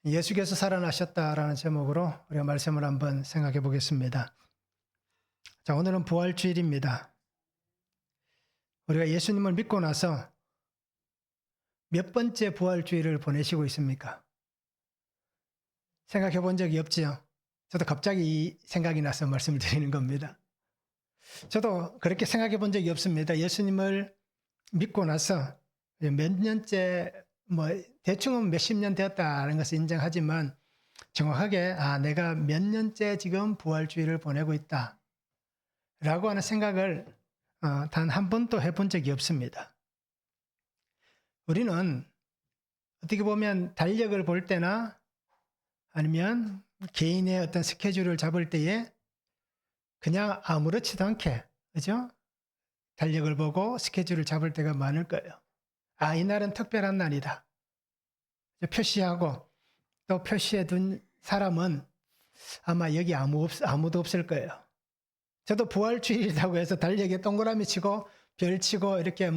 예수께서 살아나셨다라는 제목으로 우리가 말씀을 한번 생각해 보겠습니다. 자, 오늘은 부활주일입니다. 우리가 예수님을 믿고 나서 몇 번째 부활주일을 보내시고 있습니까? 생각해 본 적이 없지요. 저도 갑자기 이 생각이 나서 말씀을 드리는 겁니다. 저도 그렇게 생각해 본 적이 없습니다. 예수님을 믿고 나서 몇 년째, 대충은 몇십 년 되었다는 것을 인정하지만 정확하게, 내가 몇 년째 지금 부활주일을 보내고 있다. 라고 하는 생각을 단 한 번도 해본 적이 없습니다. 우리는 어떻게 보면 달력을 볼 때나 아니면 개인의 어떤 스케줄을 잡을 때에 그냥 아무렇지도 않게, 그죠? 달력을 보고 스케줄을 잡을 때가 많을 거예요. 이날은 특별한 날이다. 표시하고 또 표시해 둔 사람은 아마 여기 아무도 없을 거예요. 저도 부활주일이라고 해서 달력에 동그라미 치고 별 치고 이렇게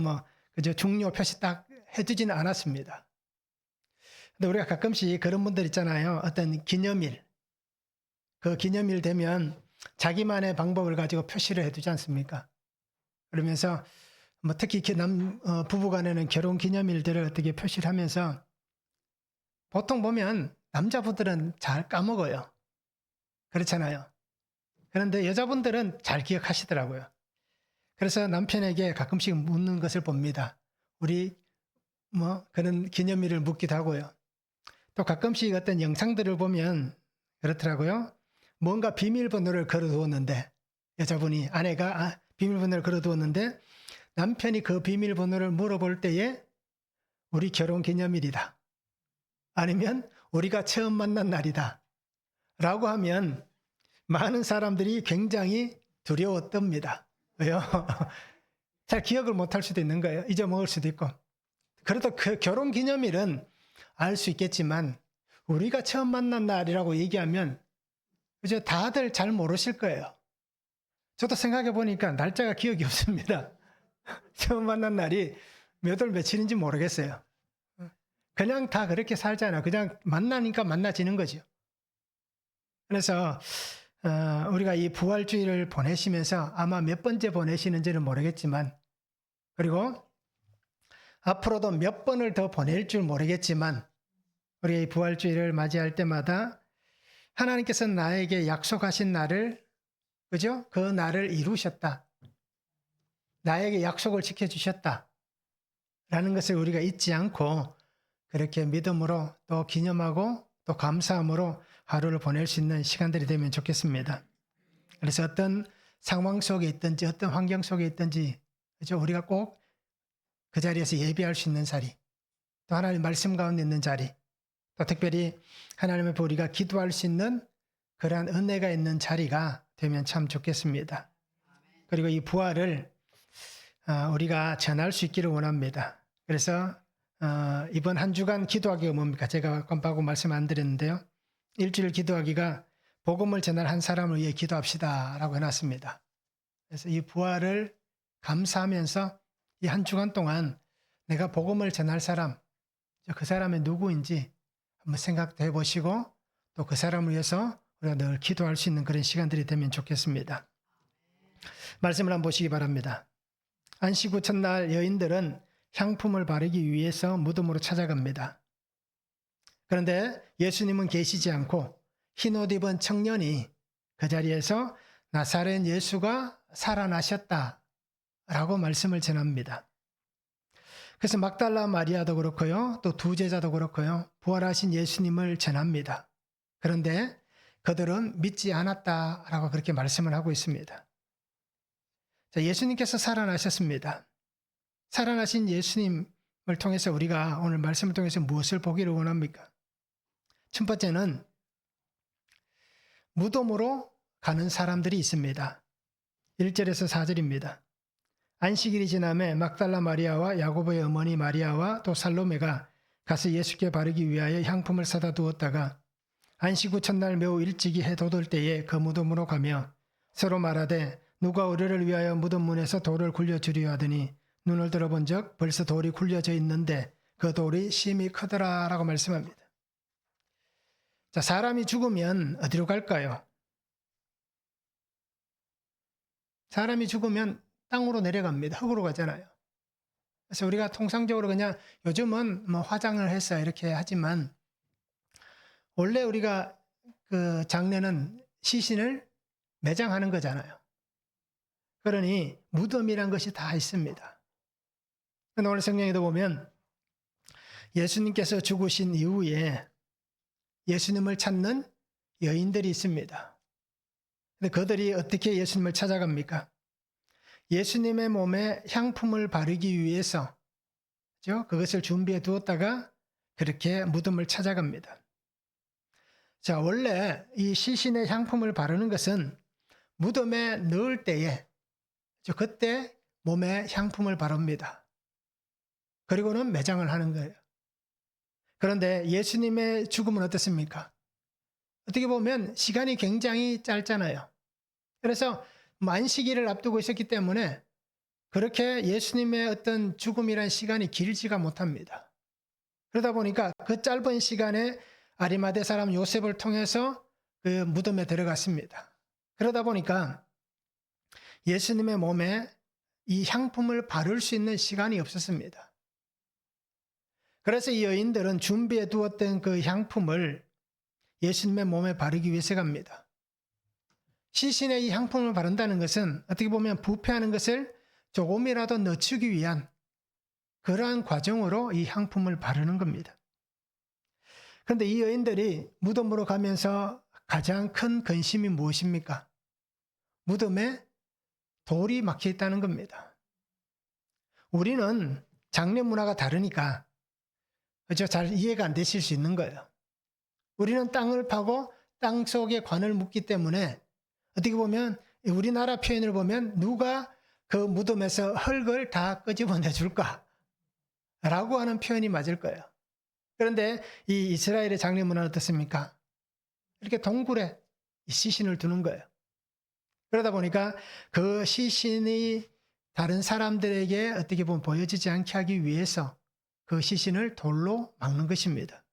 그저 중요 표시 딱 해두지는 않았습니다. 근데 우리가 가끔씩 그런 분들 있잖아요. 어떤 기념일. 그 기념일 되면 자기만의 방법을 가지고 표시를 해두지 않습니까? 그러면서 특히 부부 간에는 결혼 기념일들을 어떻게 표시를 하면서 보통 보면 남자분들은 잘 까먹어요. 그렇잖아요. 그런데 여자분들은 잘 기억하시더라고요. 그래서 남편에게 가끔씩 묻는 것을 봅니다. 우리 그런 기념일을 묻기도 하고요. 또 가끔씩 어떤 영상들을 보면 그렇더라고요. 뭔가 비밀번호를 걸어두었는데 여자분이 아내가 비밀번호를 걸어두었는데 남편이 그 비밀번호를 물어볼 때에 우리 결혼 기념일이다. 아니면 우리가 처음 만난 날이다. 라고 하면 많은 사람들이 굉장히 두려워 떱니다. 왜요? 잘 기억을 못할 수도 있는 거예요. 잊어먹을 수도 있고. 그래도 그 결혼 기념일은 알 수 있겠지만 우리가 처음 만난 날이라고 얘기하면 그죠? 다들 잘 모르실 거예요. 저도 생각해 보니까 날짜가 기억이 없습니다. 처음 만난 날이 몇 월 며칠인지 모르겠어요. 그냥 다 그렇게 살잖아요. 그냥 만나니까 만나지는 거죠. 그래서 우리가 이 부활주일을 보내시면서 아마 몇 번째 보내시는지는 모르겠지만 그리고 앞으로도 몇 번을 더 보낼 줄 모르겠지만 우리가 이 부활주일을 맞이할 때마다 하나님께서 나에게 약속하신 날을 그죠? 그 날을 이루셨다. 나에게 약속을 지켜주셨다. 라는 것을 우리가 잊지 않고 그렇게 믿음으로 또 기념하고 또 감사함으로 하루를 보낼 수 있는 시간들이 되면 좋겠습니다. 그래서 어떤 상황 속에 있든지 어떤 환경 속에 있든지 그죠? 우리가 꼭 그 자리에서 예배할 수 있는 자리 또 하나님 말씀 가운데 있는 자리 또 특별히 하나님 앞에 우리가 기도할 수 있는 그러한 은혜가 있는 자리가 되면 참 좋겠습니다. 그리고 이 부활을 우리가 전할 수 있기를 원합니다. 그래서 이번 한 주간 기도하기가 뭡니까? 제가 깜빡하고 말씀 안 드렸는데요. 일주일 기도하기가 복음을 전할 한 사람을 위해 기도합시다 라고 해놨습니다. 그래서 이 부활을 감사하면서 이 한 주간 동안 내가 복음을 전할 사람, 그 사람이 누구인지 한번 생각해 보시고 또 그 사람을 위해서 우리가 늘 기도할 수 있는 그런 시간들이 되면 좋겠습니다. 말씀을 한번 보시기 바랍니다. 안식 후 첫날 여인들은 향품을 바르기 위해서 무덤으로 찾아갑니다. 그런데 예수님은 계시지 않고 흰 옷 입은 청년이 그 자리에서 나사렛 예수가 살아나셨다 라고 말씀을 전합니다. 그래서 막달라 마리아도 그렇고요. 또 두 제자도 그렇고요. 부활하신 예수님을 전합니다. 그런데 그들은 믿지 않았다라고 그렇게 말씀을 하고 있습니다. 자, 예수님께서 살아나셨습니다. 살아나신 예수님을 통해서 우리가 오늘 말씀을 통해서 무엇을 보기를 원합니까? 첫 번째는 무덤으로 가는 사람들이 있습니다. 1절에서 4절입니다. 안식일이 지남에 막달라 마리아와 야고보의 어머니 마리아와 또 살로메가 가서 예수께 바르기 위하여 향품을 사다 두었다가 안식 후 첫날 매우 일찍이 해 돋을 때에 그 무덤으로 가며 서로 말하되 누가 우리를 위하여 무덤 문에서 돌을 굴려주려 하더니 눈을 들어본 적 벌써 돌이 굴려져 있는데 그 돌이 심히 크더라 라고 말씀합니다. 자, 사람이 죽으면 어디로 갈까요? 사람이 죽으면 땅으로 내려갑니다. 흙으로 가잖아요. 그래서 우리가 통상적으로 그냥 요즘은 뭐 화장을 해서 이렇게 하지만 원래 우리가 그 장례는 시신을 매장하는 거잖아요. 그러니 무덤이란 것이 다 있습니다. 오늘 성경에도 보면 예수님께서 죽으신 이후에 예수님을 찾는 여인들이 있습니다. 근데 그들이 어떻게 예수님을 찾아갑니까? 예수님의 몸에 향품을 바르기 위해서 그것을 준비해 두었다가 그렇게 무덤을 찾아갑니다. 자, 원래 이 시신의 향품을 바르는 것은 무덤에 넣을 때에 그때 몸에 향품을 바릅니다. 그리고는 매장을 하는 거예요. 그런데 예수님의 죽음은 어떻습니까? 어떻게 보면 시간이 굉장히 짧잖아요. 그래서 만시기를 앞두고 있었기 때문에 그렇게 예수님의 어떤 죽음이란 시간이 길지가 못합니다. 그러다 보니까 그 짧은 시간에 아리마대 사람 요셉을 통해서 그 무덤에 들어갔습니다. 그러다 보니까 예수님의 몸에 이 향품을 바를 수 있는 시간이 없었습니다. 그래서 이 여인들은 준비해 두었던 그 향품을 예수님의 몸에 바르기 위해서 갑니다. 시신에 이 향품을 바른다는 것은 어떻게 보면 부패하는 것을 조금이라도 늦추기 위한 그러한 과정으로 이 향품을 바르는 겁니다. 그런데 이 여인들이 무덤으로 가면서 가장 큰 근심이 무엇입니까? 무덤에 돌이 막혀 있다는 겁니다. 우리는 장례 문화가 다르니까 잘 이해가 안 되실 수 있는 거예요. 우리는 땅을 파고 땅 속에 관을 묻기 때문에 어떻게 보면 우리나라 표현을 보면 누가 그 무덤에서 흙을 다 끄집어내 줄까? 라고 하는 표현이 맞을 거예요. 그런데 이 이스라엘의 장례 문화는 어떻습니까? 이렇게 동굴에 시신을 두는 거예요. 그러다 보니까 그 시신이 다른 사람들에게 어떻게 보면 보여지지 않게 하기 위해서 그 시신을 돌로 막는 것입니다.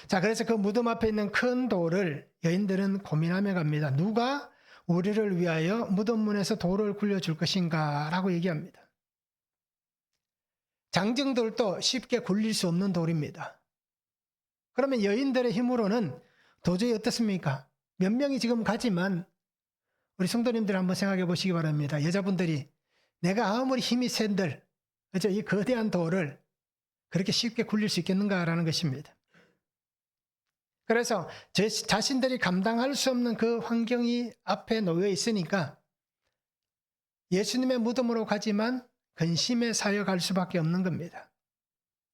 자, 그래서 그 무덤 앞에 있는 큰 돌을 여인들은 고민하며 갑니다. 누가 우리를 위하여 무덤문에서 돌을 굴려줄 것인가? 라고 얘기합니다. 장정돌도 쉽게 굴릴 수 없는 돌입니다. 그러면 여인들의 힘으로는 도저히 어떻습니까? 몇 명이 지금 가지만 우리 성도님들 한번 생각해 보시기 바랍니다. 여자분들이 내가 아무리 힘이 센들 이 거대한 돌을 그렇게 쉽게 굴릴 수 있겠는가라는 것입니다. 그래서 제 자신들이 감당할 수 없는 그 환경이 앞에 놓여 있으니까 예수님의 무덤으로 가지만 근심에 사여갈 수밖에 없는 겁니다.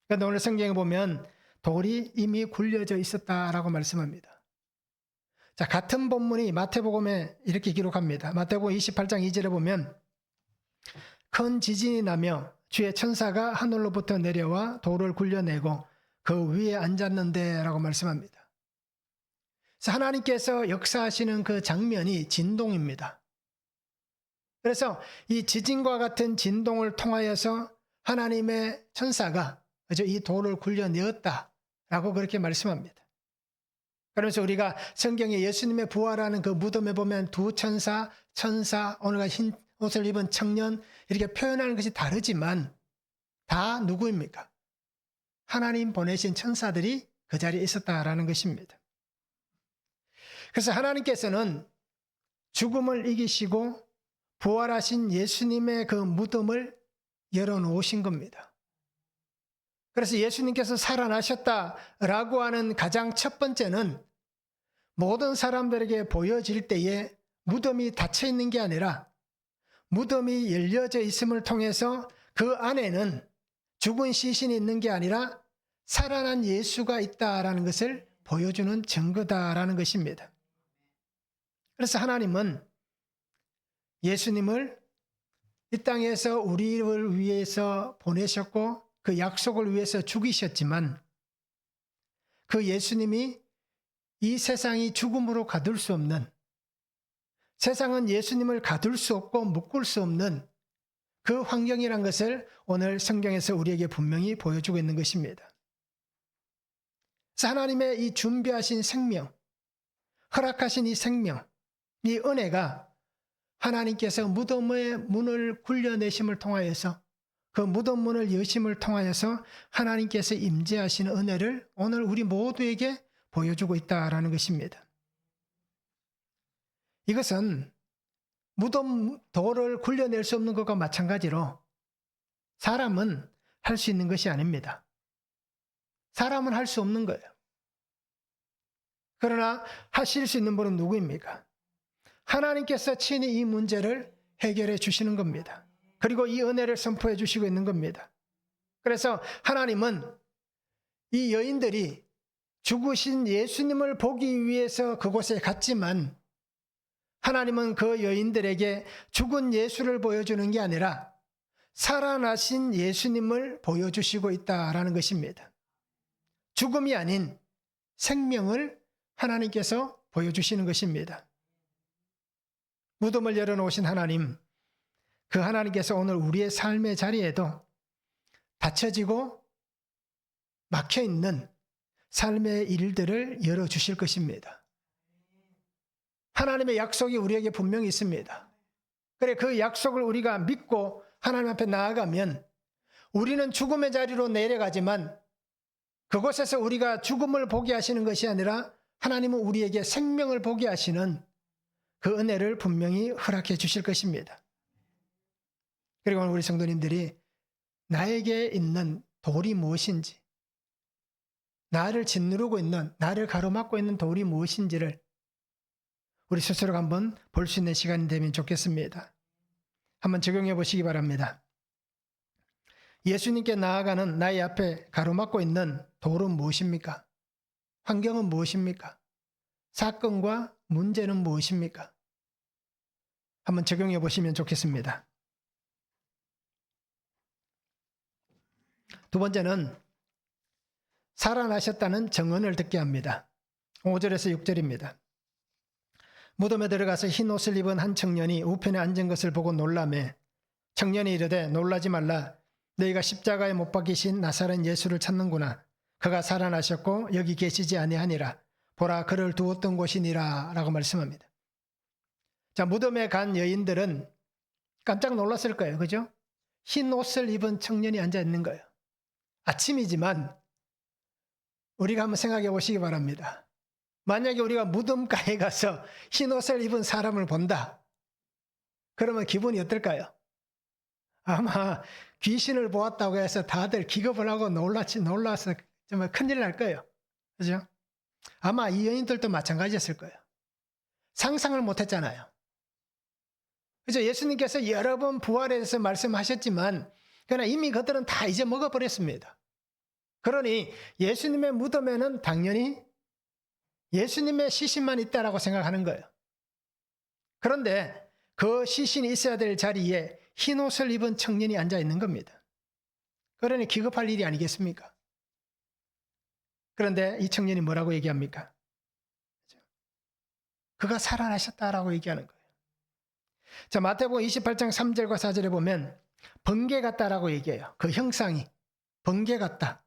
그런데 오늘 성경에 보면 돌이 이미 굴려져 있었다라고 말씀합니다. 자, 같은 본문이 마태복음에 이렇게 기록합니다. 마태복음 28장 2절에 보면 큰 지진이 나며 주의 천사가 하늘로부터 내려와 돌을 굴려내고 그 위에 앉았는데 라고 말씀합니다. 그래서 하나님께서 역사하시는 그 장면이 진동입니다. 그래서 이 지진과 같은 진동을 통하여서 하나님의 천사가 이 돌을 굴려내었다라고 그렇게 말씀합니다. 그러면서 우리가 성경에 예수님의 부활하는 그 무덤에 보면 두 천사, 오늘과 흰 옷을 입은 청년 이렇게 표현하는 것이 다르지만 다 누구입니까? 하나님 보내신 천사들이 그 자리에 있었다라는 것입니다. 그래서 하나님께서는 죽음을 이기시고 부활하신 예수님의 그 무덤을 열어놓으신 겁니다. 그래서 예수님께서 살아나셨다라고 하는 가장 첫 번째는 모든 사람들에게 보여질 때에 무덤이 닫혀 있는 게 아니라 무덤이 열려져 있음을 통해서 그 안에는 죽은 시신이 있는 게 아니라 살아난 예수가 있다라는 것을 보여주는 증거다라는 것입니다. 그래서 하나님은 예수님을 이 땅에서 우리를 위해서 보내셨고 그 약속을 위해서 죽이셨지만 그 예수님이 이 세상이 죽음으로 가둘 수 없는, 세상은 예수님을 가둘 수 없고 묶을 수 없는 그 환경이란 것을 오늘 성경에서 우리에게 분명히 보여주고 있는 것입니다. 그래서 하나님의 이 준비하신 생명, 허락하신 이 생명, 이 은혜가 하나님께서 무덤의 문을 굴려내심을 통하여서 그 무덤 문을 여심을 통하여서 하나님께서 임재하시는 은혜를 오늘 우리 모두에게 보여주고 있다라는 것입니다. 이것은 무덤 돌을 굴려낼 수 없는 것과 마찬가지로 사람은 할 수 있는 것이 아닙니다. 사람은 할 수 없는 거예요. 그러나 하실 수 있는 분은 누구입니까? 하나님께서 친히 이 문제를 해결해 주시는 겁니다. 그리고 이 은혜를 선포해 주시고 있는 겁니다. 그래서 하나님은 이 여인들이 죽으신 예수님을 보기 위해서 그곳에 갔지만 하나님은 그 여인들에게 죽은 예수를 보여주는 게 아니라 살아나신 예수님을 보여주시고 있다라는 것입니다. 죽음이 아닌 생명을 하나님께서 보여주시는 것입니다. 무덤을 열어놓으신 하나님, 그 하나님께서 오늘 우리의 삶의 자리에도 닫혀지고 막혀있는 삶의 일들을 열어주실 것입니다. 하나님의 약속이 우리에게 분명히 있습니다. 그래, 그 약속을 우리가 믿고 하나님 앞에 나아가면 우리는 죽음의 자리로 내려가지만 그곳에서 우리가 죽음을 보게 하시는 것이 아니라 하나님은 우리에게 생명을 보게 하시는 그 은혜를 분명히 허락해 주실 것입니다. 그리고 우리 성도님들이 나에게 있는 돌이 무엇인지, 나를 짓누르고 있는, 나를 가로막고 있는 돌이 무엇인지를 우리 스스로가 한번 볼 수 있는 시간이 되면 좋겠습니다. 한번 적용해 보시기 바랍니다. 예수님께 나아가는 나의 앞에 가로막고 있는 돌은 무엇입니까? 환경은 무엇입니까? 사건과 문제는 무엇입니까? 한번 적용해 보시면 좋겠습니다. 두 번째는 살아나셨다는 증언을 듣게 합니다. 5절에서 6절입니다. 무덤에 들어가서 흰 옷을 입은 한 청년이 우편에 앉은 것을 보고 놀라매 청년이 이르되 놀라지 말라. 너희가 십자가에 못 박히신 나사렛 예수를 찾는구나. 그가 살아나셨고 여기 계시지 아니하니라. 보라, 그를 두었던 곳이니라 라고 말씀합니다. 자, 무덤에 간 여인들은 깜짝 놀랐을 거예요. 그죠? 흰 옷을 입은 청년이 앉아 있는 거예요. 아침이지만 우리가 한번 생각해 보시기 바랍니다. 만약에 우리가 무덤가에 가서 흰 옷을 입은 사람을 본다. 그러면 기분이 어떨까요? 아마 귀신을 보았다고 해서 다들 기겁을 하고 놀라서 정말 큰일 날 거예요. 그죠? 아마 이 여인들도 마찬가지였을 거예요. 상상을 못 했잖아요. 그래서 예수님께서 여러 번 부활에 대해서 말씀하셨지만 그러나 이미 그들은 다 잊어먹어버렸습니다. 그러니 예수님의 무덤에는 당연히 예수님의 시신만 있다라고 생각하는 거예요. 그런데 그 시신이 있어야 될 자리에 흰 옷을 입은 청년이 앉아 있는 겁니다. 그러니 기겁할 일이 아니겠습니까? 그런데 이 청년이 뭐라고 얘기합니까? 그가 살아나셨다라고 얘기하는 거예요. 자, 마태복음 28장 3절과 4절에 보면 번개 같다라고 얘기해요. 그 형상이 번개 같다.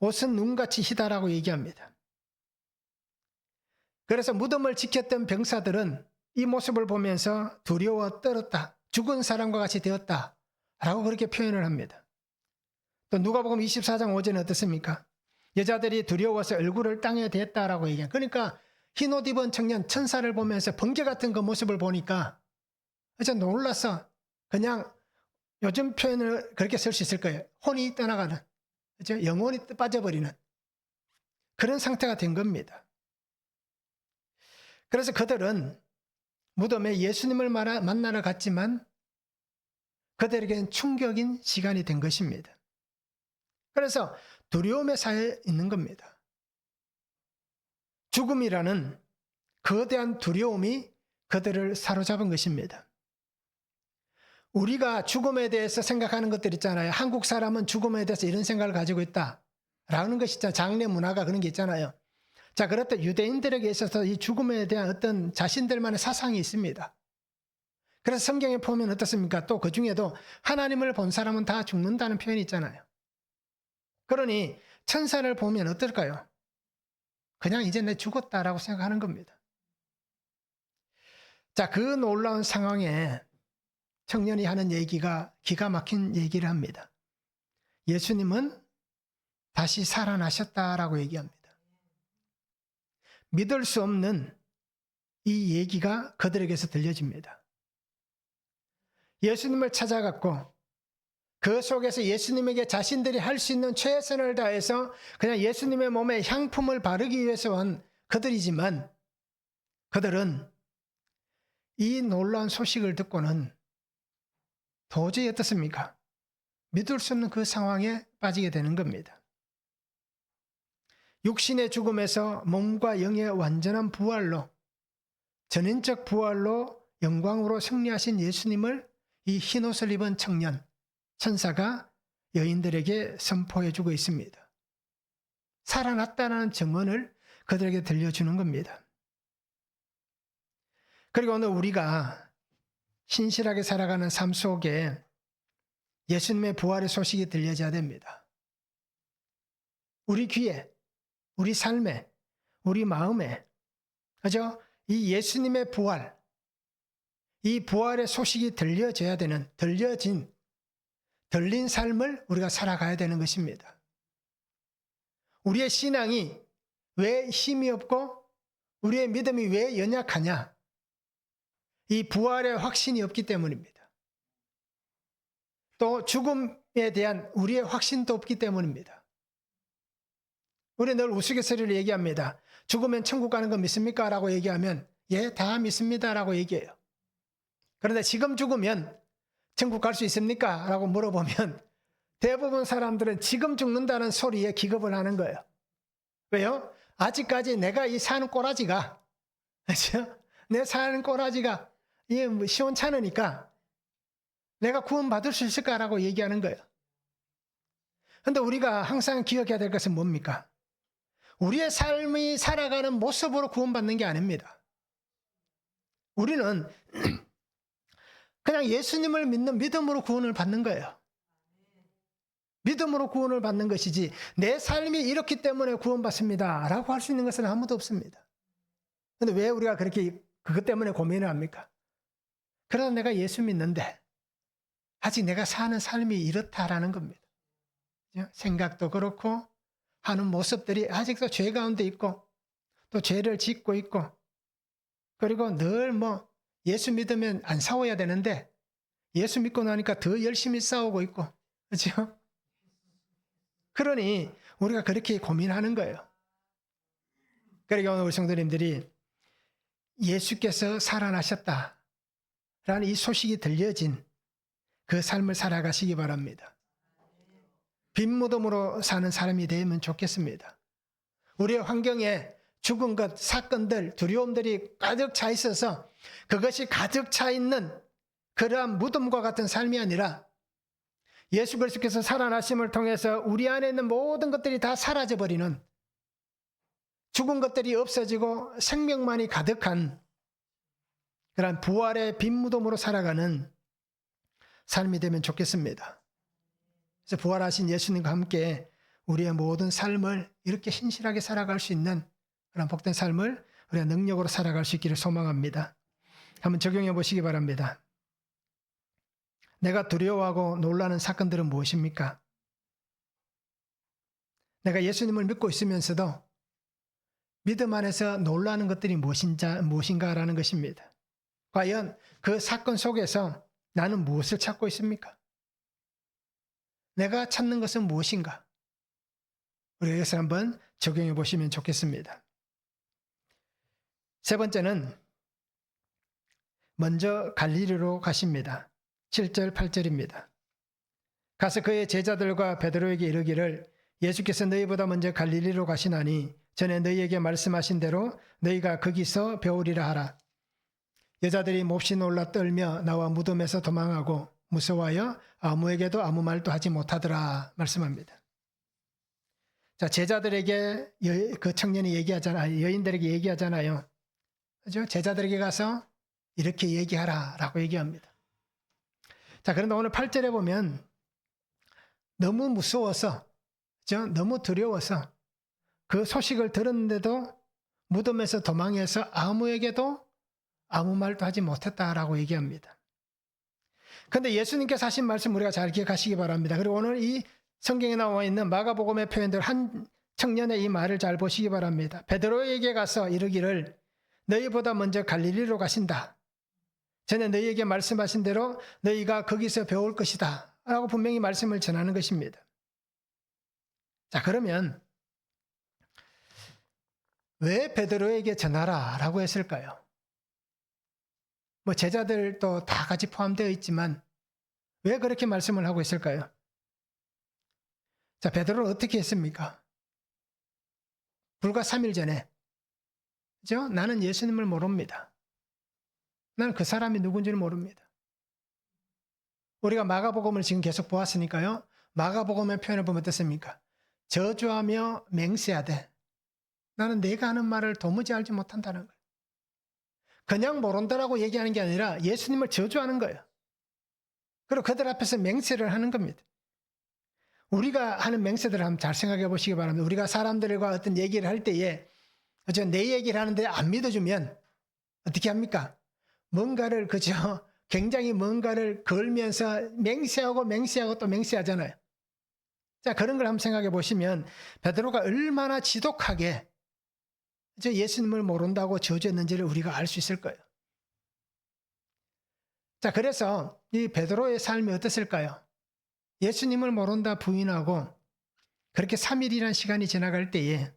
옷은 눈같이 희다라고 얘기합니다. 그래서 무덤을 지켰던 병사들은 이 모습을 보면서 두려워 떨었다. 죽은 사람과 같이 되었다. 라고 그렇게 표현을 합니다. 또 누가복음 24장 5절은 어떻습니까? 여자들이 두려워서 얼굴을 땅에 댔다라고 얘기해요. 그러니까 흰옷 입은 청년 천사를 보면서 번개 같은 그 모습을 보니까 진짜 놀라서 그냥 요즘 표현을 그렇게 쓸 수 있을 거예요. 혼이 떠나가는, 그렇죠? 영혼이 빠져버리는 그런 상태가 된 겁니다. 그래서 그들은 무덤에 예수님을 만나러 갔지만 그들에게는 충격인 시간이 된 것입니다. 그래서 두려움에 쌓여 있는 겁니다. 죽음이라는 거대한 두려움이 그들을 사로잡은 것입니다. 우리가 죽음에 대해서 생각하는 것들 있잖아요. 한국 사람은 죽음에 대해서 이런 생각을 가지고 있다라는 것이 있잖아요. 장례 문화가 그런 게 있잖아요. 자, 그렇다 유대인들에게 있어서 이 죽음에 대한 어떤 자신들만의 사상이 있습니다. 그래서 성경에 보면 어떻습니까? 또 그 중에도 하나님을 본 사람은 다 죽는다는 표현이 있잖아요. 그러니 천사를 보면 어떨까요? 그냥 이제 내 죽었다라고 생각하는 겁니다. 자, 그 놀라운 상황에 청년이 하는 얘기가 기가 막힌 얘기를 합니다. 예수님은 다시 살아나셨다라고 얘기합니다. 믿을 수 없는 이 얘기가 그들에게서 들려집니다. 예수님을 찾아갔고 그 속에서 예수님에게 자신들이 할 수 있는 최선을 다해서 그냥 예수님의 몸에 향품을 바르기 위해서 온 그들이지만 그들은 이 놀라운 소식을 듣고는 도저히 어떻습니까? 믿을 수 없는 그 상황에 빠지게 되는 겁니다. 육신의 죽음에서 몸과 영의 완전한 부활로 전인적 부활로 영광으로 승리하신 예수님을 이 흰옷을 입은 청년, 천사가 여인들에게 선포해 주고 있습니다. 살아났다는 증언을 그들에게 들려주는 겁니다. 그리고 오늘 우리가 신실하게 살아가는 삶 속에 예수님의 부활의 소식이 들려져야 됩니다. 우리 귀에, 우리 삶에, 우리 마음에, 그죠? 이 예수님의 부활, 이 부활의 소식이 들려져야 되는, 들린 삶을 우리가 살아가야 되는 것입니다. 우리의 신앙이 왜 힘이 없고 우리의 믿음이 왜 연약하냐? 이 부활의 확신이 없기 때문입니다. 또 죽음에 대한 우리의 확신도 없기 때문입니다. 우리 늘 우스갯소리를 얘기합니다. 죽으면 천국 가는 거 믿습니까? 라고 얘기하면 예, 다 믿습니다 라고 얘기해요. 그런데 지금 죽으면 천국 갈 수 있습니까? 라고 물어보면 대부분 사람들은 지금 죽는다는 소리에 기겁을 하는 거예요. 왜요? 아직까지 내가 이 사는 꼬라지가, 그렇죠? 내 사는 꼬라지가 시원찮으니까 내가 구원받을 수 있을까라고 얘기하는 거예요. 그런데 우리가 항상 기억해야 될 것은 뭡니까? 우리의 삶이 살아가는 모습으로 구원받는 게 아닙니다. 우리는 그냥 예수님을 믿는 믿음으로 구원을 받는 거예요. 믿음으로 구원을 받는 것이지 내 삶이 이렇기 때문에 구원받습니다 라고 할 수 있는 것은 아무도 없습니다. 그런데 왜 우리가 그렇게 그것 때문에 고민을 합니까? 그러나 내가 예수 믿는데 아직 내가 사는 삶이 이렇다라는 겁니다. 생각도 그렇고 하는 모습들이 아직도 죄 가운데 있고 또 죄를 짓고 있고 그리고 늘 예수 믿으면 안 싸워야 되는데 예수 믿고 나니까 더 열심히 싸우고 있고 그렇죠? 그러니 우리가 그렇게 고민하는 거예요. 그러니까 오늘 우리 성도님들이 예수께서 살아나셨다라는 이 소식이 들려진 그 삶을 살아가시기 바랍니다. 빈 무덤으로 사는 사람이 되면 좋겠습니다. 우리의 환경에 죽은 것, 사건들, 두려움들이 가득 차 있어서 그것이 가득 차 있는 그러한 무덤과 같은 삶이 아니라 예수 그리스도께서 살아나심을 통해서 우리 안에 있는 모든 것들이 다 사라져버리는 죽은 것들이 없어지고 생명만이 가득한 그런 부활의 빈 무덤으로 살아가는 삶이 되면 좋겠습니다. 그래서 부활하신 예수님과 함께 우리의 모든 삶을 이렇게 신실하게 살아갈 수 있는 그런 복된 삶을 우리가 능력으로 살아갈 수 있기를 소망합니다. 한번 적용해 보시기 바랍니다. 내가 두려워하고 놀라는 사건들은 무엇입니까? 내가 예수님을 믿고 있으면서도 믿음 안에서 놀라는 것들이 무엇인가라는 것입니다. 과연 그 사건 속에서 나는 무엇을 찾고 있습니까? 내가 찾는 것은 무엇인가? 우리가 이것을 한번 적용해 보시면 좋겠습니다. 세 번째는 먼저 갈릴리로 가십니다. 7절 8절입니다. 가서 그의 제자들과 베드로에게 이르기를 예수께서 너희보다 먼저 갈릴리로 가시나니 전에 너희에게 말씀하신 대로 너희가 거기서 배우리라 하라. 여자들이 몹시 놀라 떨며 나와 무덤에서 도망하고 무서워하여 아무에게도 아무 말도 하지 못하더라 말씀합니다. 자, 제자들에게 그 청년이 얘기하잖아요. 여인들에게 얘기하잖아요. 그죠? 제자들에게 가서 이렇게 얘기하라라고 얘기합니다. 자, 그런데 오늘 8절에 보면 너무 무서워서 너무 두려워서 그 소식을 들었는데도 무덤에서 도망해서 아무에게도 아무 말도 하지 못했다라고 얘기합니다. 그런데 예수님께서 하신 말씀 우리가 잘 기억하시기 바랍니다. 그리고 오늘 이 성경에 나와 있는 마가복음의 표현들 한 청년의 이 말을 잘 보시기 바랍니다. 베드로에게 가서 이르기를 너희보다 먼저 갈릴리로 가신다. 전에 너희에게 말씀하신 대로 너희가 거기서 배울 것이다. 라고 분명히 말씀을 전하는 것입니다. 자, 그러면 왜 베드로에게 전하라 라고 했을까요? 제자들도 다 같이 포함되어 있지만 왜 그렇게 말씀을 하고 있을까요? 자, 베드로는 어떻게 했습니까? 불과 3일 전에 그죠? 나는 예수님을 모릅니다. 나는 그 사람이 누군지를 모릅니다. 우리가 마가복음을 지금 계속 보았으니까요. 마가복음의 표현을 보면 어떻습니까? 저주하며 맹세하되 나는 내가 하는 말을 도무지 알지 못한다는 거예요. 그냥 모른다라고 얘기하는 게 아니라 예수님을 저주하는 거예요. 그리고 그들 앞에서 맹세를 하는 겁니다. 우리가 하는 맹세들을 한번 잘 생각해 보시기 바랍니다. 우리가 사람들과 어떤 얘기를 할 때에 내 얘기를 하는데 안 믿어주면 어떻게 합니까? 뭔가를 굉장히 뭔가를 걸면서 맹세하고 또 맹세하잖아요. 자, 그런 걸 한번 생각해 보시면 베드로가 얼마나 지독하게 예수님을 모른다고 저주했는지를 우리가 알 수 있을 거예요. 자, 그래서 이 베드로의 삶이 어땠을까요? 예수님을 모른다 부인하고 그렇게 3일이라는 시간이 지나갈 때에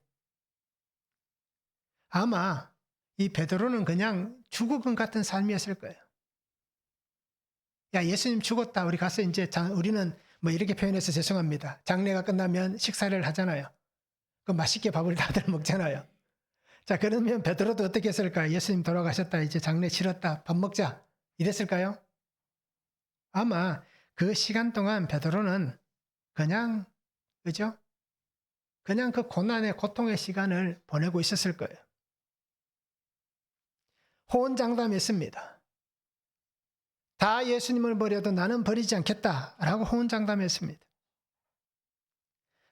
아마 이 베드로는 그냥 죽을 것 같은 삶이었을 거예요. 야, 예수님 죽었다. 우리 가서 우리는 이렇게 표현해서 죄송합니다. 장례가 끝나면 식사를 하잖아요. 그 맛있게 밥을 다들 먹잖아요. 자, 그러면 베드로도 어떻게 했을까요? 예수님 돌아가셨다. 이제 장례 치렀다. 밥 먹자. 이랬을까요? 아마 그 시간 동안 베드로는 그냥 그 고난의 고통의 시간을 보내고 있었을 거예요. 호언장담했습니다. 다 예수님을 버려도 나는 버리지 않겠다라고 호언장담했습니다.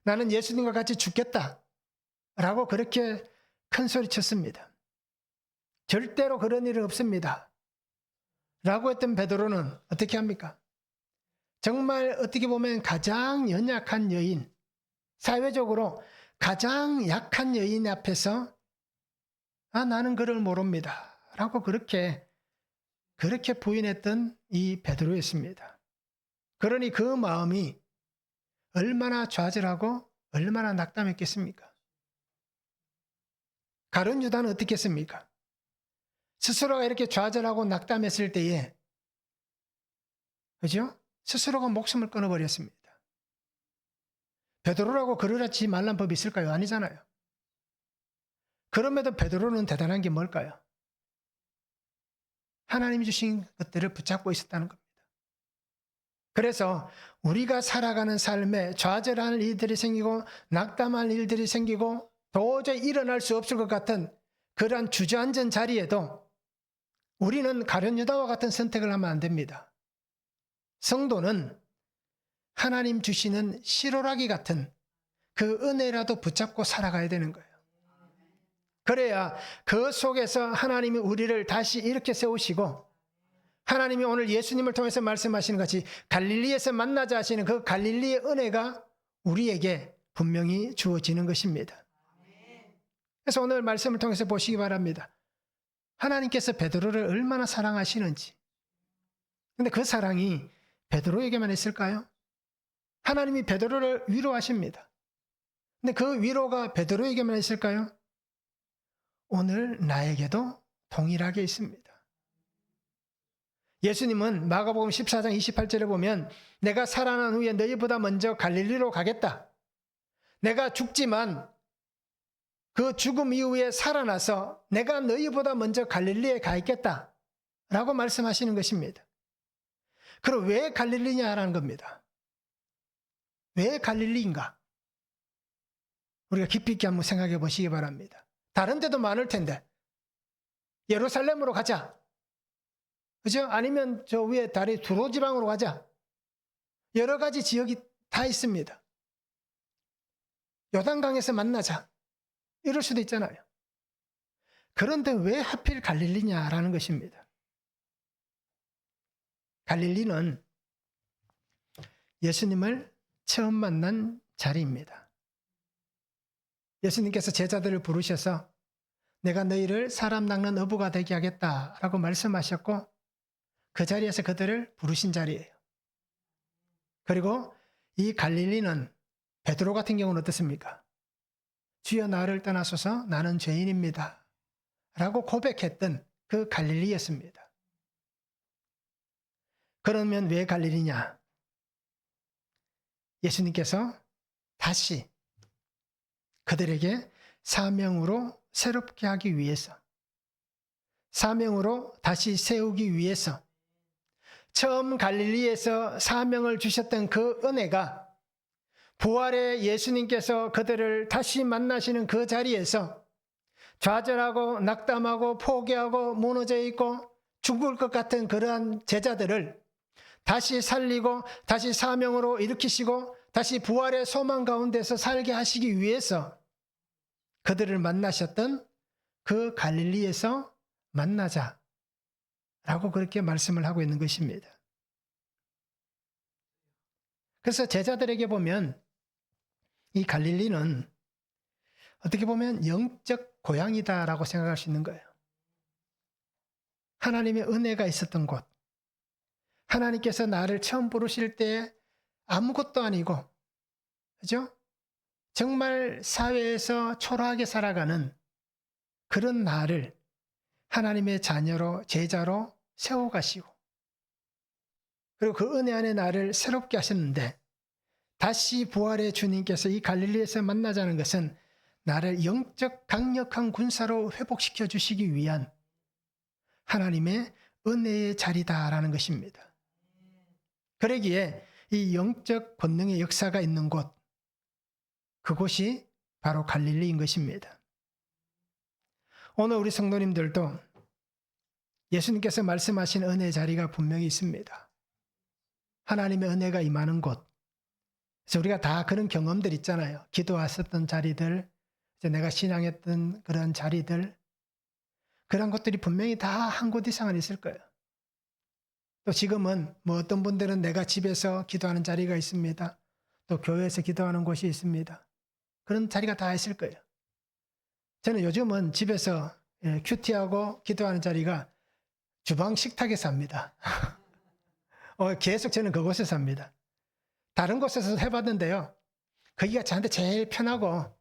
나는 예수님과 같이 죽겠다라고 그렇게 큰 소리 쳤습니다. 절대로 그런 일은 없습니다. 라고 했던 베드로는 어떻게 합니까? 정말 어떻게 보면 가장 연약한 여인, 사회적으로 가장 약한 여인 앞에서 나는 그를 모릅니다. 라고 그렇게 부인했던 이 베드로였습니다. 그러니 그 마음이 얼마나 좌절하고 얼마나 낙담했겠습니까? 가룟 유다는 어떻게 했습니까? 스스로가 이렇게 좌절하고 낙담했을 때에 그죠? 스스로가 목숨을 끊어버렸습니다. 베드로라고 그러지 말란 법이 있을까요? 아니잖아요. 그럼에도 베드로는 대단한 게 뭘까요? 하나님이 주신 것들을 붙잡고 있었다는 겁니다. 그래서 우리가 살아가는 삶에 좌절하는 일들이 생기고 낙담할 일들이 생기고 도저히 일어날 수 없을 것 같은 그러한 주저앉은 자리에도 우리는 가룟 유다와 같은 선택을 하면 안 됩니다. 성도는 하나님 주시는 실오라기 같은 그 은혜라도 붙잡고 살아가야 되는 거예요. 그래야 그 속에서 하나님이 우리를 다시 이렇게 세우시고 하나님이 오늘 예수님을 통해서 말씀하시는 것이 갈릴리에서 만나자 하시는 그 갈릴리의 은혜가 우리에게 분명히 주어지는 것입니다. 그래서 오늘 말씀을 통해서 보시기 바랍니다. 하나님께서 베드로를 얼마나 사랑하시는지. 그런데 그 사랑이 베드로에게만 있을까요? 하나님이 베드로를 위로하십니다. 근데 그 위로가 베드로에게만 있을까요? 오늘 나에게도 동일하게 있습니다. 예수님은 마가복음 14장 28절에 보면 내가 살아난 후에 너희보다 먼저 갈릴리로 가겠다. 내가 죽지만 그 죽음 이후에 살아나서 내가 너희보다 먼저 갈릴리에 가 있겠다. 라고 말씀하시는 것입니다. 그럼 왜 갈릴리냐라는 겁니다. 왜 갈릴리인가? 우리가 깊이 있게 한번 생각해 보시기 바랍니다. 다른 데도 많을 텐데 예루살렘으로 가자. 그죠? 아니면 저 위에 다리 두로 지방으로 가자. 여러 가지 지역이 다 있습니다. 요단강에서 만나자. 이럴 수도 있잖아요. 그런데 왜 하필 갈릴리냐라는 것입니다. 갈릴리는 예수님을 처음 만난 자리입니다. 예수님께서 제자들을 부르셔서 내가 너희를 사람 낚는 어부가 되게 하겠다라고 말씀하셨고 그 자리에서 그들을 부르신 자리예요. 그리고 이 갈릴리는 베드로 같은 경우는 어떻습니까? 주여 나를 떠나소서 나는 죄인입니다. 라고 고백했던 그 갈릴리였습니다. 그러면 왜 갈릴리냐? 예수님께서 다시 그들에게 사명으로 새롭게 하기 위해서, 사명으로 다시 세우기 위해서 처음 갈릴리에서 사명을 주셨던 그 은혜가 부활의 예수님께서 그들을 다시 만나시는 그 자리에서 좌절하고 낙담하고 포기하고 무너져 있고 죽을 것 같은 그러한 제자들을 다시 살리고 다시 사명으로 일으키시고 다시 부활의 소망 가운데서 살게 하시기 위해서 그들을 만나셨던 그 갈릴리에서 만나자 라고 그렇게 말씀을 하고 있는 것입니다. 그래서 제자들에게 보면 이 갈릴리는 어떻게 보면 영적 고향이다라고 생각할 수 있는 거예요. 하나님의 은혜가 있었던 곳. 하나님께서 나를 처음 부르실 때 아무것도 아니고, 그죠? 정말 사회에서 초라하게 살아가는 그런 나를 하나님의 자녀로, 제자로 세워가시고, 그리고 그 은혜 안에 나를 새롭게 하셨는데, 다시 부활의 주님께서 이 갈릴리에서 만나자는 것은 나를 영적 강력한 군사로 회복시켜 주시기 위한 하나님의 은혜의 자리다라는 것입니다. 그러기에 이 영적 권능의 역사가 있는 곳, 그곳이 바로 갈릴리인 것입니다. 오늘 우리 성도님들도 예수님께서 말씀하신 은혜의 자리가 분명히 있습니다. 하나님의 은혜가 임하는 곳. 그래서 우리가 다 그런 경험들 있잖아요. 기도했었던 자리들, 내가 신앙했던 그런 자리들, 그런 것들이 분명히 다 한 곳 이상은 있을 거예요. 또 지금은 뭐 어떤 분들은 내가 집에서 기도하는 자리가 있습니다. 또 교회에서 기도하는 곳이 있습니다. 그런 자리가 다 있을 거예요. 저는 요즘은 집에서 큐티하고 기도하는 자리가 주방 식탁에 삽니다. 계속 저는 그곳에 삽니다. 다른 곳에서 해봤는데요. 거기가 저한테 제일 편하고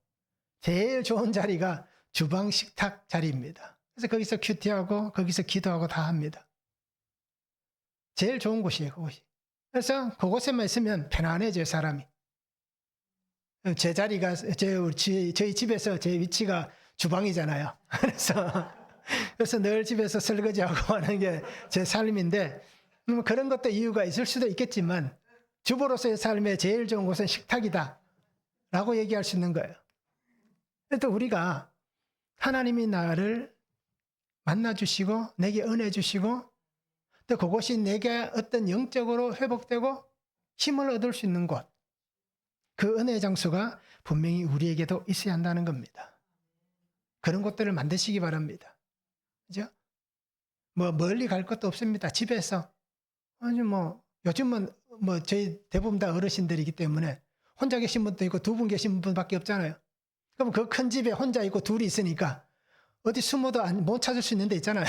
제일 좋은 자리가 주방 식탁 자리입니다. 그래서 거기서 큐티하고 거기서 기도하고 다 합니다. 제일 좋은 곳이에요, 그곳이. 그래서 그곳에만 있으면 편안해져요, 사람이. 제 자리가, 저희 집에서 제 위치가 주방이잖아요. 그래서 늘 집에서 설거지하고 하는 게 제 삶인데, 그런 것도 이유가 있을 수도 있겠지만, 주부로서의 삶에 제일 좋은 곳은 식탁이다. 라고 얘기할 수 있는 거예요. 또 우리가 하나님이 나를 만나주시고, 내게 은혜 주시고, 또 그것이 내게 어떤 영적으로 회복되고 힘을 얻을 수 있는 곳. 그 은혜의 장소가 분명히 우리에게도 있어야 한다는 겁니다. 그런 곳들을 만드시기 바랍니다. 그죠? 뭐 멀리 갈 것도 없습니다. 집에서. 아니 요즘은 저희 대부분 다 어르신들이기 때문에 혼자 계신 분도 있고 두 분 계신 분밖에 없잖아요. 그럼 그 큰 집에 혼자 있고 둘이 있으니까 어디 숨어도 못 찾을 수 있는 데 있잖아요.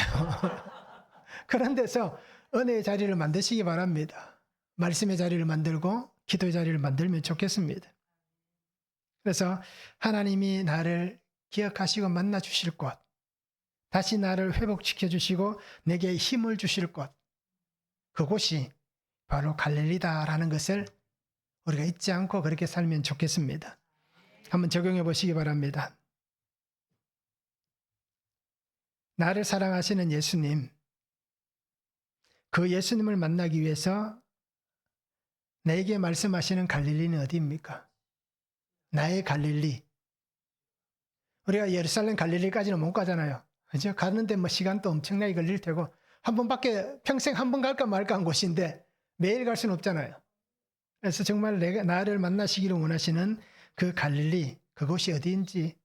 그런 데서 은혜의 자리를 만드시기 바랍니다. 말씀의 자리를 만들고 기도의 자리를 만들면 좋겠습니다. 그래서 하나님이 나를 기억하시고 만나 주실 곳, 다시 나를 회복시켜 주시고 내게 힘을 주실 곳, 그곳이 바로 갈릴리다라는 것을 우리가 잊지 않고 그렇게 살면 좋겠습니다. 한번 적용해 보시기 바랍니다. 나를 사랑하시는 예수님, 그 예수님을 만나기 위해서 내게 말씀하시는 갈릴리는 어디입니까? 나의 갈릴리. 우리가 예루살렘 갈릴리까지는 못 가잖아요. 그죠? 가는데 시간도 엄청나게 걸릴 테고, 평생 한 번 갈까 말까 한 곳인데 매일 갈 수는 없잖아요. 그래서 정말 나를 만나시기를 원하시는 그 갈릴리, 그곳이 어디인지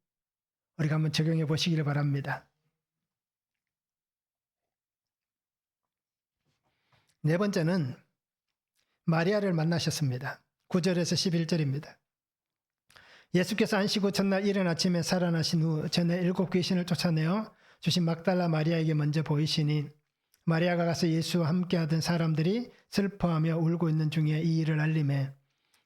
우리가 한번 적용해 보시기를 바랍니다. 네 번째는 마리아를 만나셨습니다. 9절에서 11절입니다. 예수께서 안식 첫날 이른 아침에 살아나신 후 전에 7 귀신을 쫓아내어 주신 막달라 마리아에게 먼저 보이시니 마리아가 가서 예수와 함께하던 사람들이 슬퍼하며 울고 있는 중에 이 일을 알림해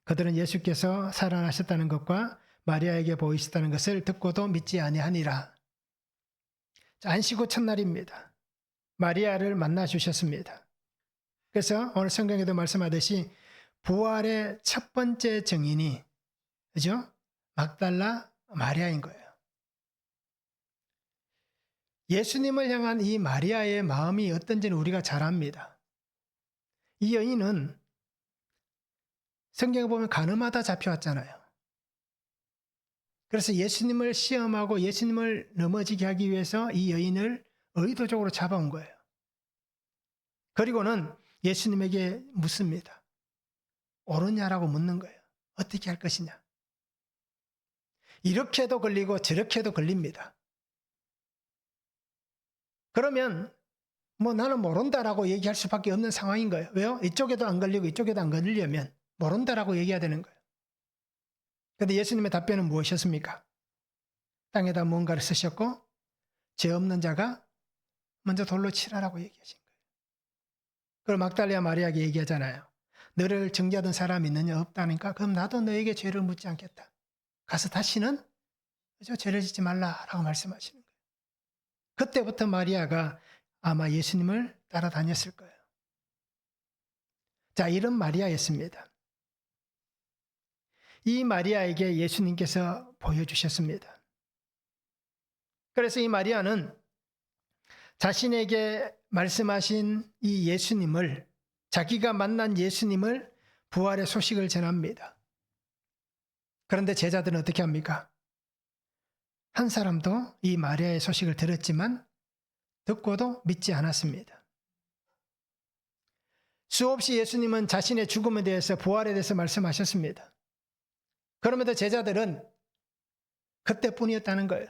그들은 예수께서 살아나셨다는 것과 마리아에게 보이셨다는 것을 듣고도 믿지 아니하니라. 안식 후 첫날입니다. 마리아를 만나 주셨습니다. 그래서 오늘 성경에도 말씀하듯이 부활의 첫 번째 증인이 그죠? 막달라 마리아인 거예요. 예수님을 향한 이 마리아의 마음이 어떤지는 우리가 잘 압니다. 이 여인은 성경에 보면 가늠하다 잡혀왔잖아요. 그래서 예수님을 시험하고 예수님을 넘어지게 하기 위해서 이 여인을 의도적으로 잡아온 거예요. 그리고는 예수님에게 묻습니다. 옳으냐라고 묻는 거예요. 어떻게 할 것이냐. 이렇게도 걸리고 저렇게도 걸립니다. 그러면 나는 모른다라고 얘기할 수밖에 없는 상황인 거예요. 왜요? 이쪽에도 안 걸리고 이쪽에도 안 걸리려면 모른다라고 얘기해야 되는 거예요. 그런데 예수님의 답변은 무엇이었습니까? 땅에다 무언가를 쓰셨고 죄 없는 자가 먼저 돌로 치라라고 얘기하신 거예요. 그걸 막달라 마리아에게 얘기하잖아요. 너를 정죄하던 사람이 있느냐? 없다니까? 그럼 나도 너에게 죄를 묻지 않겠다. 가서 다시는 죄를 짓지 말라라고 말씀하시는 거예요. 그때부터 마리아가 아마 예수님을 따라다녔을 거예요. 자, 이런 마리아였습니다. 이 마리아에게 예수님께서 보여주셨습니다. 그래서 이 마리아는 자신에게 말씀하신 이 예수님을, 자기가 만난 예수님을 부활의 소식을 전합니다. 그런데 제자들은 어떻게 합니까? 한 사람도 이 마리아의 소식을 들었지만 듣고도 믿지 않았습니다. 수없이 예수님은 자신의 죽음에 대해서 부활에 대해서 말씀하셨습니다. 그럼에도 제자들은 그때뿐이었다는 거예요.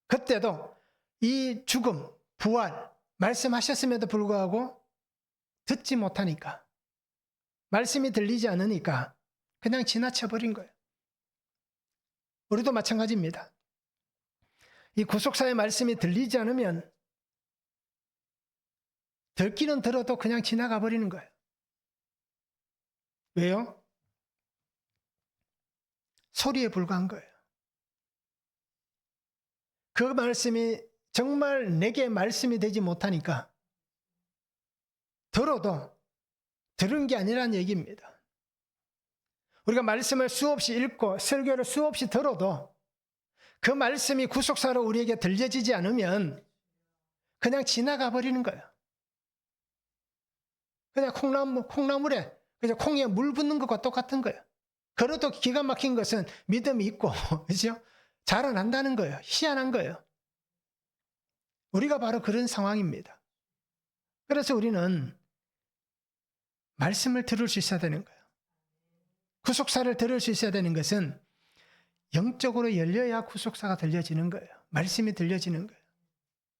그때도 이 죽음, 부활 말씀하셨음에도 불구하고 듣지 못하니까, 말씀이 들리지 않으니까 그냥 지나쳐버린 거예요. 우리도 마찬가지입니다. 이 구속사의 말씀이 들리지 않으면 듣기는 들어도 그냥 지나가 버리는 거예요. 왜요? 소리에 불과한 거예요. 그 말씀이 정말 내게 말씀이 되지 못하니까 들어도 들은 게 아니라는 얘기입니다. 우리가 말씀을 수없이 읽고 설교를 수없이 들어도 그 말씀이 구속사로 우리에게 들려지지 않으면 그냥 지나가 버리는 거예요. 그냥 콩나물에 그냥 콩에 물 붓는 것과 똑같은 거예요. 그래도 기가 막힌 것은 믿음이 있고 그렇죠? 자라난다는 거예요. 희한한 거예요. 우리가 바로 그런 상황입니다. 그래서 우리는 말씀을 들을 수 있어야 되는 거예요. 구속사를 들을 수 있어야 되는 것은 영적으로 열려야 구속사가 들려지는 거예요. 말씀이 들려지는 거예요.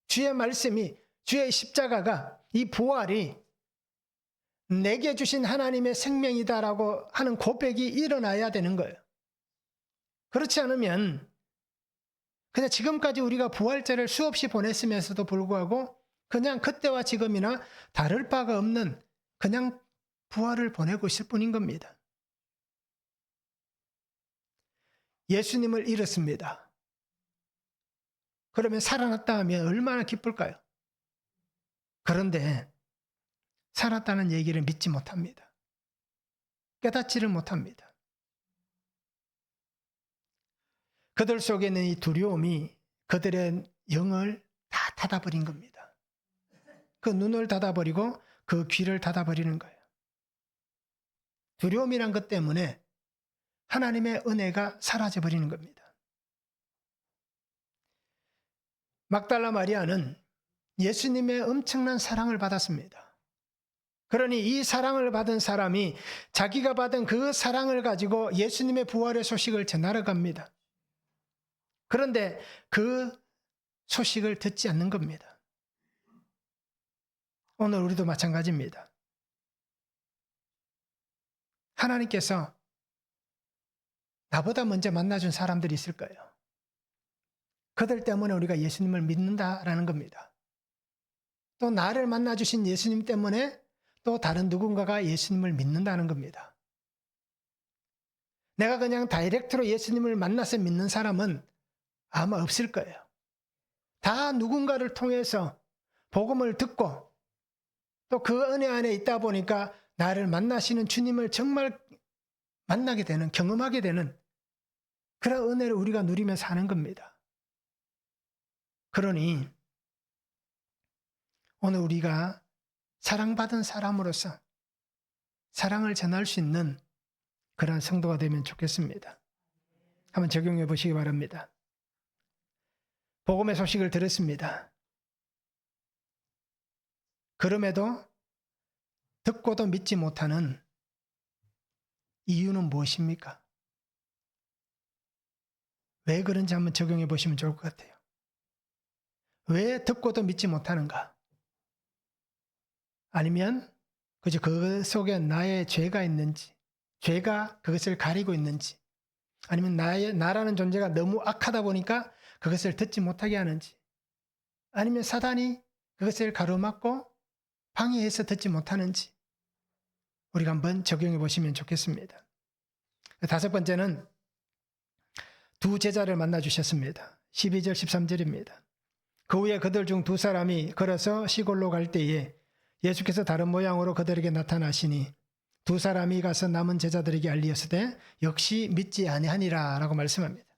주의 말씀이, 주의 십자가가, 이 부활이 내게 주신 하나님의 생명이다라고 하는 고백이 일어나야 되는 거예요. 그렇지 않으면 그냥 지금까지 우리가 부활절을 수없이 보냈으면서도 불구하고 그냥 그때와 지금이나 다를 바가 없는 그냥 부활을 보내고 있을 뿐인 겁니다. 예수님을 잃었습니다. 그러면 살아났다 하면 얼마나 기쁠까요? 그런데 살았다는 얘기를 믿지 못합니다. 깨닫지를 못합니다. 그들 속에 있는 이 두려움이 그들의 영을 다 닫아버린 겁니다. 그 눈을 닫아버리고 그 귀를 닫아버리는 거예요. 두려움이란 것 때문에 하나님의 은혜가 사라져버리는 겁니다. 막달라 마리아는 예수님의 엄청난 사랑을 받았습니다. 그러니 이 사랑을 받은 사람이 자기가 받은 그 사랑을 가지고 예수님의 부활의 소식을 전하러 갑니다. 그런데 그 소식을 듣지 않는 겁니다. 오늘 우리도 마찬가지입니다. 하나님께서 나보다 먼저 만나준 사람들이 있을 거예요. 그들 때문에 우리가 예수님을 믿는다라는 겁니다. 또 나를 만나주신 예수님 때문에 또 다른 누군가가 예수님을 믿는다는 겁니다. 내가 그냥 다이렉트로 예수님을 만나서 믿는 사람은 아마 없을 거예요. 다 누군가를 통해서 복음을 듣고 또 그 은혜 안에 있다 보니까 나를 만나시는 주님을 정말 만나게 되는, 경험하게 되는 그런 은혜를 우리가 누리며 사는 겁니다. 그러니 오늘 우리가 사랑받은 사람으로서 사랑을 전할 수 있는 그러한 성도가 되면 좋겠습니다. 한번 적용해 보시기 바랍니다. 복음의 소식을 들었습니다. 그럼에도 듣고도 믿지 못하는 이유는 무엇입니까? 왜 그런지 한번 적용해 보시면 좋을 것 같아요. 왜 듣고도 믿지 못하는가? 아니면 그저 그 속에 나의 죄가 있는지, 죄가 그것을 가리고 있는지, 아니면 나라는 존재가 너무 악하다 보니까 그것을 듣지 못하게 하는지, 아니면 사단이 그것을 가로막고 방해해서 듣지 못하는지 우리가 한번 적용해 보시면 좋겠습니다. 다섯 번째는 두 제자를 만나 주셨습니다. 12절 13절입니다. 그 후에 그들 중 두 사람이 걸어서 시골로 갈 때에 예수께서 다른 모양으로 그들에게 나타나시니 두 사람이 가서 남은 제자들에게 알리었으되 역시 믿지 아니하니라 라고 말씀합니다.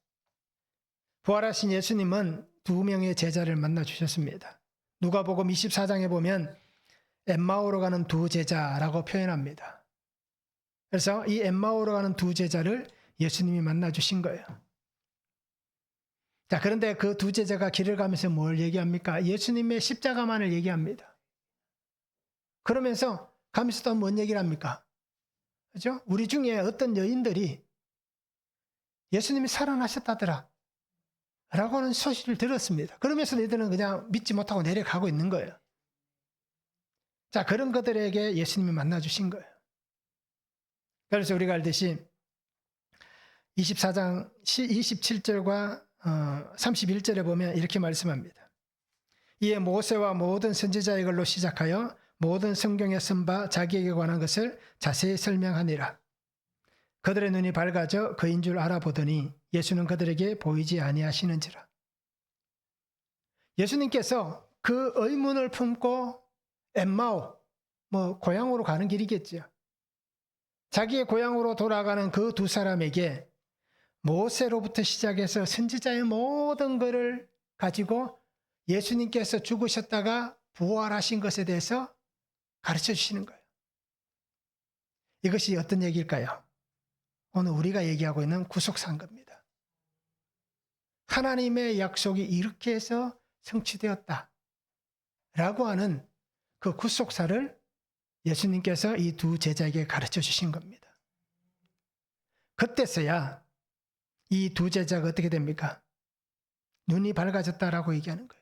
부활하신 예수님은 두 명의 제자를 만나 주셨습니다. 누가복음 24장에 보면 엠마오로 가는 두 제자라고 표현합니다. 그래서 이 엠마오로 가는 두 제자를 예수님이 만나 주신 거예요. 자, 그런데 그 두 제자가 길을 가면서 뭘 얘기합니까? 예수님의 십자가만을 얘기합니다. 그러면서 가면서 또 뭔 얘기를 합니까? 그죠? 우리 중에 어떤 여인들이 예수님이 살아나셨다더라 라고 하는 소식을 들었습니다. 그러면서 너희들은 그냥 믿지 못하고 내려가고 있는 거예요. 자, 그런 것들에게 예수님이 만나주신 거예요. 그래서 우리가 알듯이 24장 27절과 31절에 보면 이렇게 말씀합니다. 이에 모세와 모든 선지자의 글로 시작하여 모든 성경에 쓴 바 자기에게 관한 것을 자세히 설명하니라. 그들의 눈이 밝아져 그인 줄 알아보더니 예수는 그들에게 보이지 아니하시는지라. 예수님께서 그 의문을 품고 엠마오, 고향으로 가는 길이겠죠. 자기의 고향으로 돌아가는 그 두 사람에게 모세로부터 시작해서 선지자의 모든 것을 가지고 예수님께서 죽으셨다가 부활하신 것에 대해서 가르쳐 주시는 거예요. 이것이 어떤 얘기일까요? 오늘 우리가 얘기하고 있는 구속사인 겁니다. 하나님의 약속이 이렇게 해서 성취되었다 라고 하는 그 구속사를 예수님께서 이 두 제자에게 가르쳐 주신 겁니다. 그때서야 이 두 제자가 어떻게 됩니까? 눈이 밝아졌다라고 얘기하는 거예요.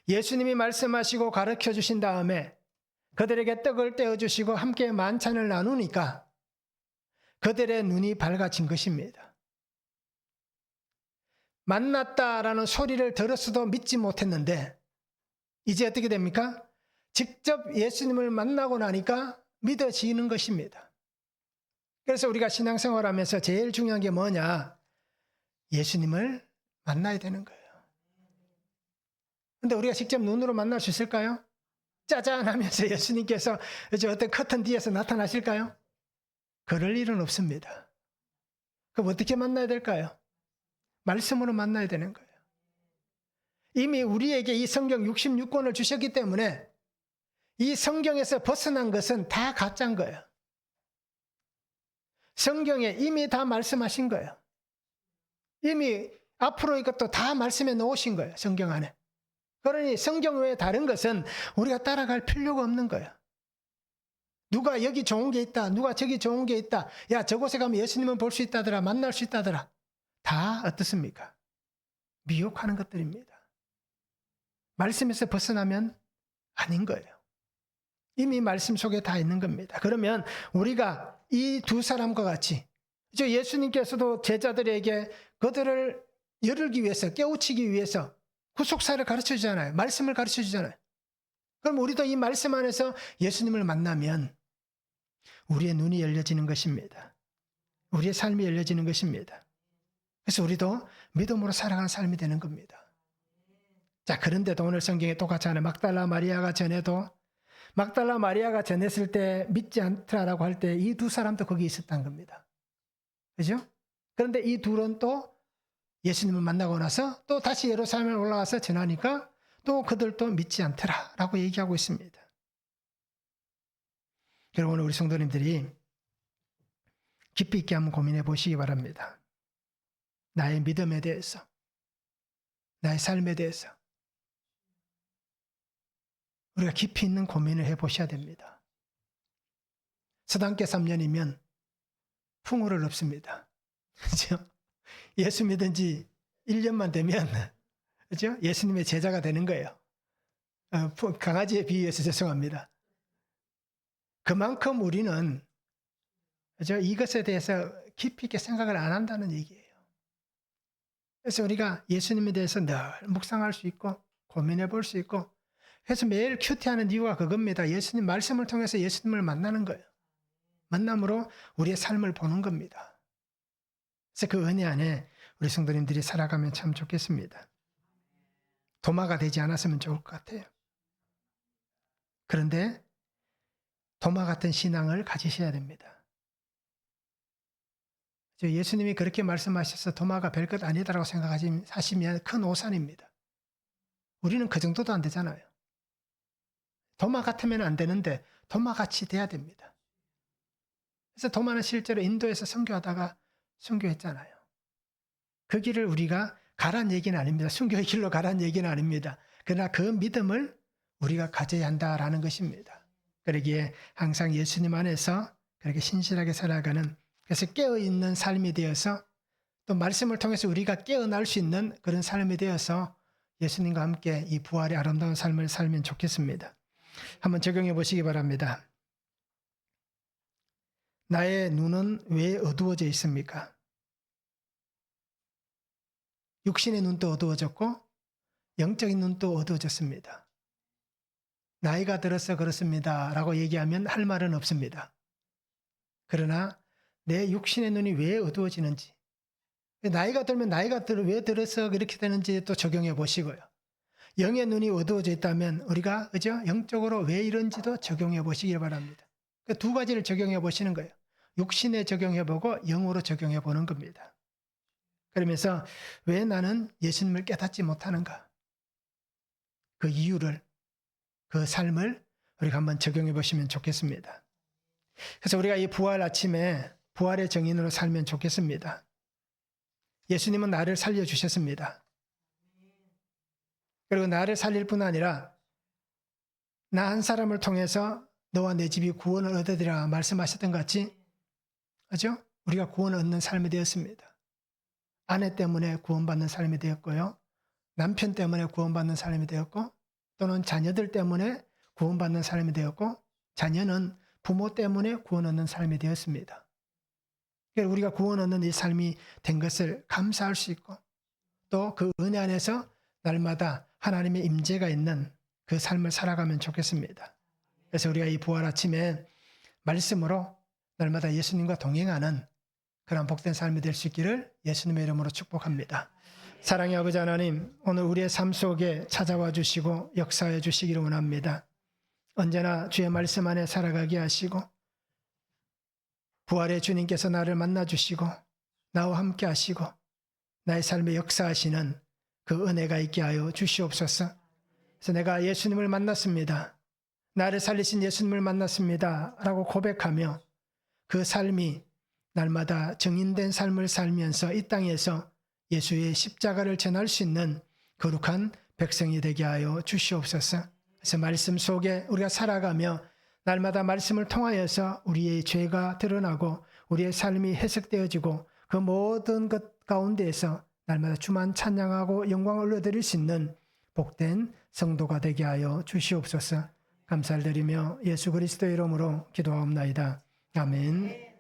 예수님이 말씀하시고 가르쳐 주신 다음에 그들에게 떡을 떼어주시고 함께 만찬을 나누니까 그들의 눈이 밝아진 것입니다. 만났다라는 소리를 들었어도 믿지 못했는데 이제 어떻게 됩니까? 직접 예수님을 만나고 나니까 믿어지는 것입니다. 그래서 우리가 신앙생활하면서 제일 중요한 게 뭐냐? 예수님을 만나야 되는 거예요. 근데 우리가 직접 눈으로 만날 수 있을까요? 짜잔 하면서 예수님께서 어떤 커튼 뒤에서 나타나실까요? 그럴 일은 없습니다. 그럼 어떻게 만나야 될까요? 말씀으로 만나야 되는 거예요. 이미 우리에게 이 성경 66권을 주셨기 때문에 이 성경에서 벗어난 것은 다 가짜인 거예요. 성경에 이미 다 말씀하신 거예요. 이미 앞으로 이것도 다 말씀해 놓으신 거예요. 성경 안에. 그러니 성경 외에 다른 것은 우리가 따라갈 필요가 없는 거예요. 누가 여기 좋은 게 있다. 누가 저기 좋은 게 있다. 야, 저곳에 가면 예수님은 볼 수 있다더라. 만날 수 있다더라. 다 어떻습니까? 미혹하는 것들입니다. 말씀에서 벗어나면 아닌 거예요. 이미 말씀 속에 다 있는 겁니다. 그러면 우리가 이 두 사람과 같이 예수님께서도 제자들에게 그들을 열기 위해서, 깨우치기 위해서 구속사를 가르쳐 주잖아요. 말씀을 가르쳐 주잖아요. 그럼 우리도 이 말씀 안에서 예수님을 만나면 우리의 눈이 열려지는 것입니다. 우리의 삶이 열려지는 것입니다. 그래서 우리도 믿음으로 살아가는 삶이 되는 겁니다. 자, 그런데도 오늘 성경에 똑같이 하는 막달라 마리아가 전했을 때 믿지 않더라라고 할 때 이 두 사람도 거기 있었다는 겁니다. 그죠? 그런데 이 둘은 또 예수님을 만나고 나서 또 다시 예루살렘에 올라가서 전하니까 또 그들도 믿지 않더라라고 얘기하고 있습니다. 여러분, 우리 성도님들이 깊이 있게 한번 고민해 보시기 바랍니다. 나의 믿음에 대해서, 나의 삶에 대해서 우리가 깊이 있는 고민을 해보셔야 됩니다. 서당계 3년이면 풍요를 없습니다. 그렇죠? 예수 믿은 지 1년만 되면 그렇죠? 예수님의 제자가 되는 거예요. 강아지에 비유해서 죄송합니다. 그만큼 우리는 그렇죠? 이것에 대해서 깊이 있게 생각을 안 한다는 얘기예요. 그래서 우리가 예수님에 대해서 늘 묵상할 수 있고 고민해 볼 수 있고 그래서 매일 큐티하는 이유가 그겁니다. 예수님 말씀을 통해서 예수님을 만나는 거예요. 만남으로 우리의 삶을 보는 겁니다. 그래서 그 은혜 안에 우리 성도님들이 살아가면 참 좋겠습니다. 도마가 되지 않았으면 좋을 것 같아요. 그런데 도마 같은 신앙을 가지셔야 됩니다. 예수님이 그렇게 말씀하셔서 도마가 별것 아니다라고 생각하시면 큰 오산입니다. 우리는 그 정도도 안 되잖아요. 도마 같으면 안 되는데 도마같이 돼야 됩니다. 그래서 도마는 실제로 인도에서 선교하다가 순교했잖아요. 그 길을 우리가 가란 얘기는 아닙니다. 순교의 길로 가란 얘기는 아닙니다. 그러나 그 믿음을 우리가 가져야 한다라는 것입니다. 그러기에 항상 예수님 안에서 그렇게 신실하게 살아가는, 그래서 깨어있는 삶이 되어서 또 말씀을 통해서 우리가 깨어날 수 있는 그런 삶이 되어서 예수님과 함께 이 부활의 아름다운 삶을 살면 좋겠습니다. 한번 적용해 보시기 바랍니다. 나의 눈은 왜 어두워져 있습니까? 육신의 눈도 어두워졌고 영적인 눈도 어두워졌습니다. 나이가 들어서 그렇습니다 라고 얘기하면 할 말은 없습니다. 그러나 내 육신의 눈이 왜 어두워지는지, 나이가 들면 왜 들어서 그렇게 되는지 또 적용해 보시고요. 영의 눈이 어두워져 있다면 우리가 그죠? 영적으로 왜 이런지도 적용해 보시기 바랍니다. 그 두 가지를 적용해 보시는 거예요. 육신에 적용해 보고 영으로 적용해 보는 겁니다. 그러면서 왜 나는 예수님을 깨닫지 못하는가? 그 이유를, 그 삶을 우리가 한번 적용해 보시면 좋겠습니다. 그래서 우리가 이 부활 아침에 부활의 정인으로 살면 좋겠습니다. 예수님은 나를 살려주셨습니다. 그리고 나를 살릴 뿐 아니라 나 한 사람을 통해서 너와 내 집이 구원을 얻으리라 말씀하셨던 것 같이, 그렇죠? 우리가 구원을 얻는 삶이 되었습니다. 아내 때문에 구원받는 삶이 되었고요. 남편 때문에 구원받는 삶이 되었고, 또는 자녀들 때문에 구원받는 삶이 되었고, 자녀는 부모 때문에 구원 얻는 삶이 되었습니다. 그래서 우리가 구원 얻는 이 삶이 된 것을 감사할 수 있고, 또 그 은혜 안에서 날마다 하나님의 임재가 있는 그 삶을 살아가면 좋겠습니다. 그래서 우리가 이 부활 아침에 말씀으로 날마다 예수님과 동행하는 그런 복된 삶이 될 수 있기를 예수님의 이름으로 축복합니다. 사랑의 아버지 하나님, 오늘 우리의 삶 속에 찾아와 주시고 역사해 주시기를 원합니다. 언제나 주의 말씀 안에 살아가게 하시고 부활의 주님께서 나를 만나 주시고 나와 함께 하시고 나의 삶에 역사하시는 그 은혜가 있게 하여 주시옵소서. 그래서 내가 예수님을 만났습니다. 나를 살리신 예수님을 만났습니다 라고 고백하며 그 삶이 날마다 정인된 삶을 살면서 이 땅에서 예수의 십자가를 전할 수 있는 거룩한 백성이 되게 하여 주시옵소서. 그래서 말씀 속에 우리가 살아가며 날마다 말씀을 통하여서 우리의 죄가 드러나고 우리의 삶이 해석되어지고 그 모든 것 가운데에서 날마다 주만 찬양하고 영광을 올려드릴 수 있는 복된 성도가 되게 하여 주시옵소서. 감사를 드리며 예수 그리스도의 이름으로 기도하옵나이다. 아멘.